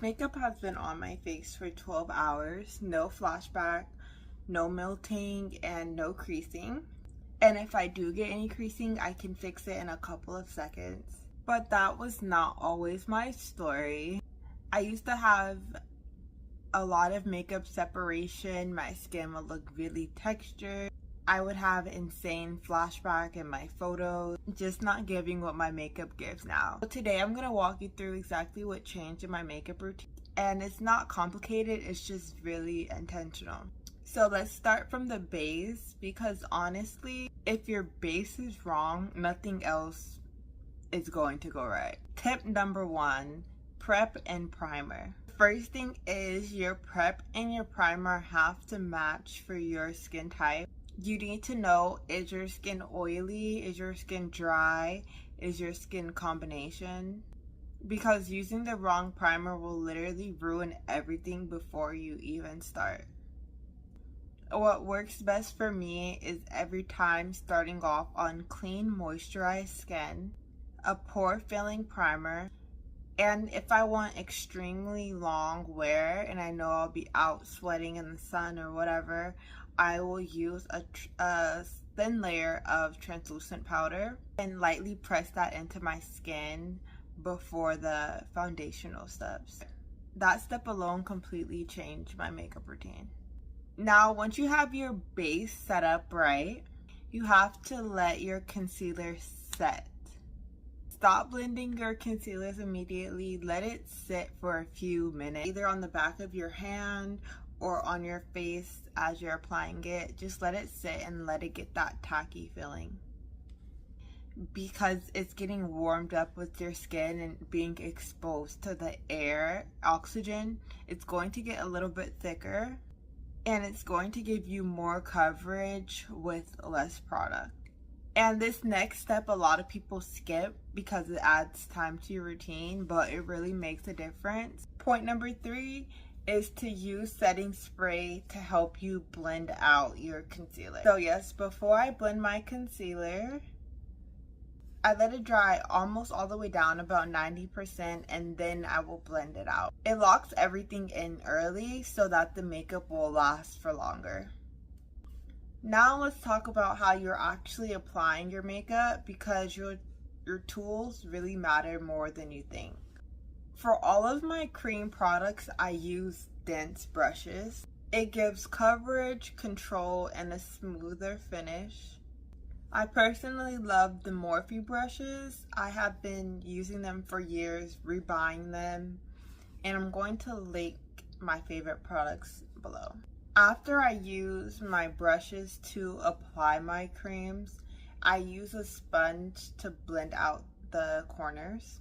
Makeup has been on my face for 12 hours, no flashback, no melting, and no creasing. And if I do get any creasing, I can fix it in a couple of seconds. But that was not always my story. I used to have a lot of makeup separation. My skin would look really textured. I would have insane flashback in my photos, just not giving what my makeup gives now. So today I'm gonna walk you through exactly what changed in my makeup routine. And it's not complicated, it's just really intentional. So let's start from the base, because honestly, if your base is wrong, nothing else is going to go right. Tip number 1, prep and primer. First thing is your prep and your primer have to match for your skin type. You need to know, is your skin oily? Is your skin dry? Is your skin combination? Because using the wrong primer will literally ruin everything before you even start. What works best for me is every time starting off on clean moisturized skin, a pore filling primer, and if I want extremely long wear and I know I'll be out sweating in the sun or whatever, I will use a thin layer of translucent powder and lightly press that into my skin before the foundational steps. That step alone completely changed my makeup routine. Now, once you have your base set up right, you have to let your concealer set. Stop blending your concealers immediately. Let it sit for a few minutes, either on the back of your hand or on your face as you're applying it. Just let it sit and let it get that tacky feeling. Because it's getting warmed up with your skin and being exposed to the air, oxygen, it's going to get a little bit thicker and it's going to give you more coverage with less product. And this next step a lot of people skip because it adds time to your routine, but it really makes a difference. Point number 3 is to use setting spray to help you blend out your concealer. So yes, before I blend my concealer, I let it dry almost all the way down, about 90%, and then I will blend it out. It locks everything in early so that the makeup will last for longer. Now let's talk about how you're actually applying your makeup, because your tools really matter more than you think. For all of my cream products, I use dense brushes. It gives coverage, control, and a smoother finish. I personally love the Morphe brushes. I have been using them for years, rebuying them, and I'm going to link my favorite products below. After I use my brushes to apply my creams, I use a sponge to blend out the corners.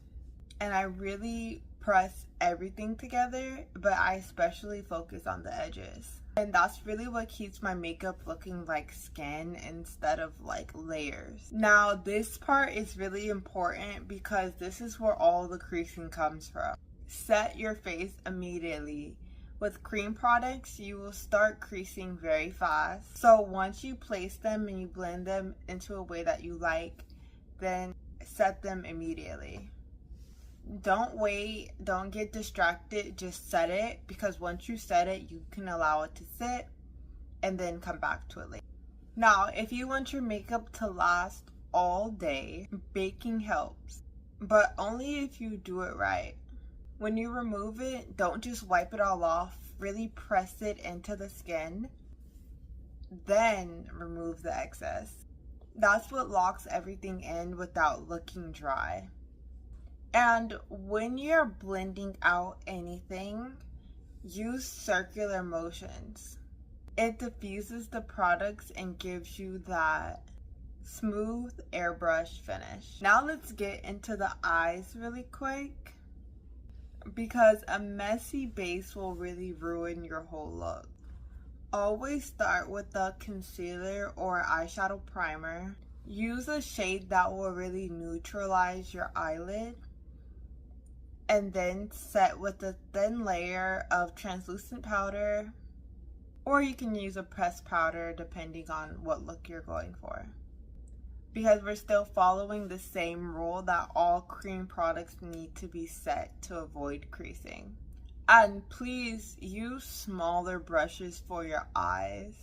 And I really press everything together, but I especially focus on the edges. And that's really what keeps my makeup looking like skin instead of like layers. Now this part is really important because this is where all the creasing comes from. Set your face immediately. With cream products, you will start creasing very fast. So once you place them and you blend them into a way that you like, then set them immediately. Don't wait, don't get distracted, just set it, because once you set it, you can allow it to sit and then come back to it later. Now, if you want your makeup to last all day, baking helps, but only if you do it right. When you remove it, don't just wipe it all off, really press it into the skin, then remove the excess. That's what locks everything in without looking dry. And when you're blending out anything, use circular motions. It diffuses the products and gives you that smooth airbrush finish. Now let's get into the eyes really quick, because a messy base will really ruin your whole look. Always start with the concealer or eyeshadow primer. Use a shade that will really neutralize your eyelid, and then set with a thin layer of translucent powder, or you can use a pressed powder depending on what look you're going for. Because we're still following the same rule that all cream products need to be set to avoid creasing. And please use smaller brushes for your eyes.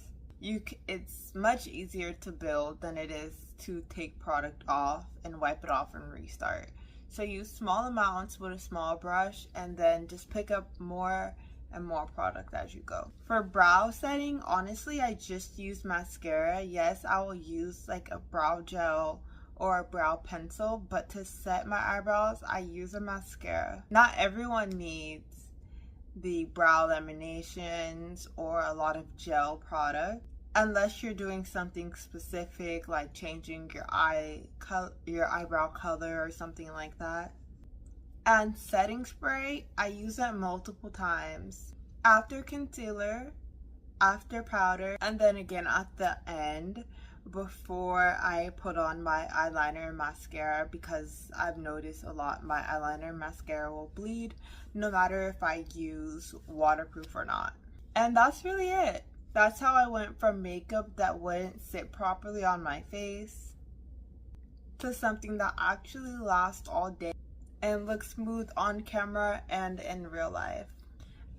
It's much easier to build than it is to take product off and wipe it off and restart. So use small amounts with a small brush and then just pick up more and more product as you go. For brow setting, honestly, I just use mascara. Yes, I will use like a brow gel or a brow pencil, but to set my eyebrows, I use a mascara. Not everyone needs the brow laminations or a lot of gel product unless you're doing something specific like changing your eyebrow color or something like that. And setting spray, I use it multiple times. After concealer, after powder, and then again at the end before I put on my eyeliner and mascara, because I've noticed a lot my eyeliner and mascara will bleed no matter if I use waterproof or not. And that's really it. That's how I went from makeup that wouldn't sit properly on my face to something that actually lasts all day and look smooth on camera and in real life.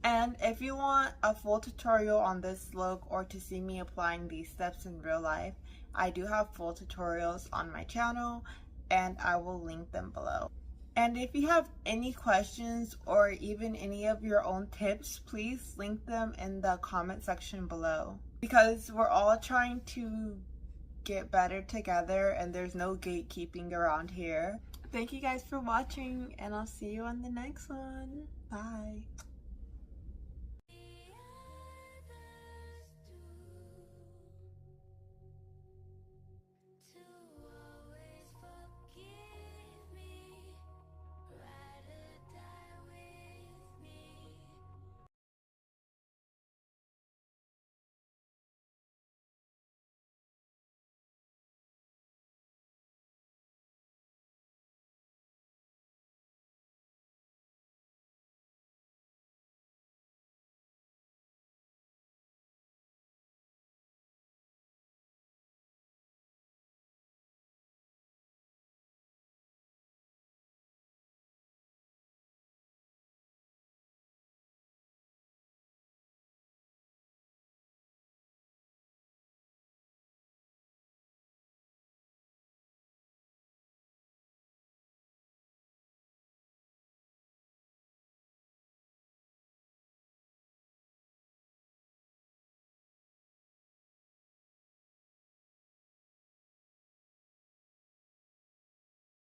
And if you want a full tutorial on this look or to see me applying these steps in real life, I do have full tutorials on my channel and I will link them below. And if you have any questions or even any of your own tips, please link them in the comment section below, because we're all trying to get better together and there's no gatekeeping around here. Thank you guys for watching and I'll see you on the next one. Bye.